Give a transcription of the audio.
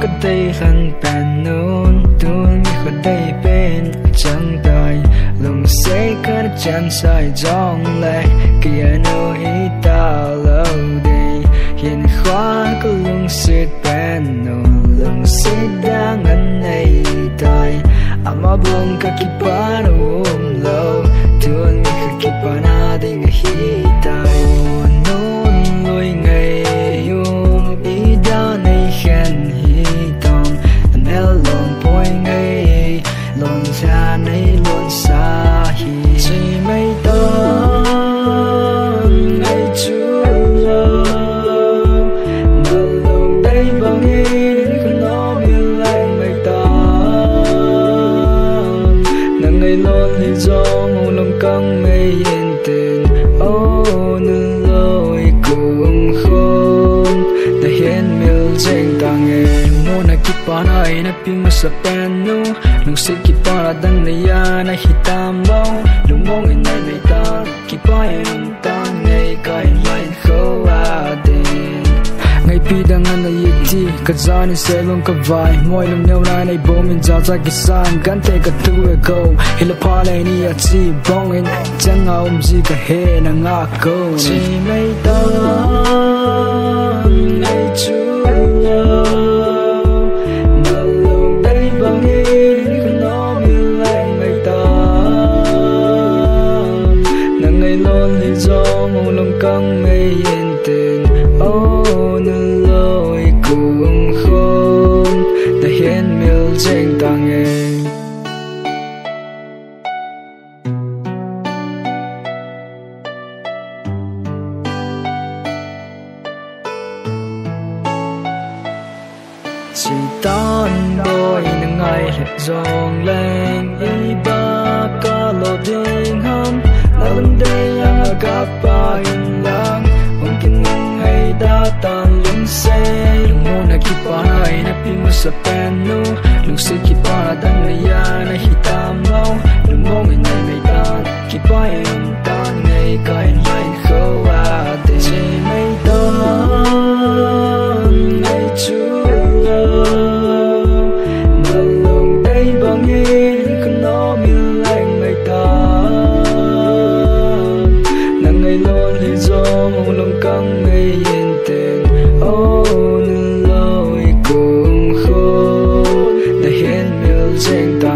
ก็ได้หันเป็นนู้นตัวมีก็ได้เป็นจังไดลงเสกกันจันใส่จ้องเลยก็ยันเอาให้ตาเราได้เห็นขวานก็ลงเสกเป็นนู้นลงเสกดังอันในใจอามาบุงก็คิดปานอุ้มเราตัวมีก็คิดปานาได้ไงฮิตายนู้นลอยไงยุ่มอีดาในแขนฮิตองแนวลงปอยไงลงชาในลนสาฮีใช่ไม่ต้องไงจูโลนั่งลงได้บางทีก็น้องมีแรงไม่ต้องนั่งไงลนที่จองลงกังไม่เย็นเต้นโอ้นั่งลอยกุงคงแต่เห็นมิลเจงต่างเองโมนักกิปานไอนักพิมพ์สเปนนูลุงสิกิปาดังในยาในหิตามเมาลุงมองในไม่ตากิปายลุงตาในกายไล่เขาว่าเดินไงปีดังนั้นในยิ่งที่กระจายในเซลล์กับไวมวยลุงเนียวนายในโบมินจ้าจากกิสานกันเตะกับตัวเกาฮิลพาเลนี่อาชีพบ้องเองจังเอาจีกับเฮนังอาโกที่ไม่ต้องไงจูโลกังไม่เย็นเต้นโอ้นั่นลอยกุงคงแต่เห็นมิลเจงต่างเองchỉ tan đôi nâng ngày hết dòng lên y ba ca lô đinh hâm là lần đây yang gặp ba in lang mong kinh ngưng hay đã tan lung xe lung mô na kipa hay na pima sa penu lung si kipa na dang na ya na hitam mau lung mô ngay nay may tan kipa yung tan ngay kain lain khâu à để chỉ may tan ngay chúกังไม่เย็นเต้นโอ้นั่นลอยกุงคงแต่เห็นมิลเจงตา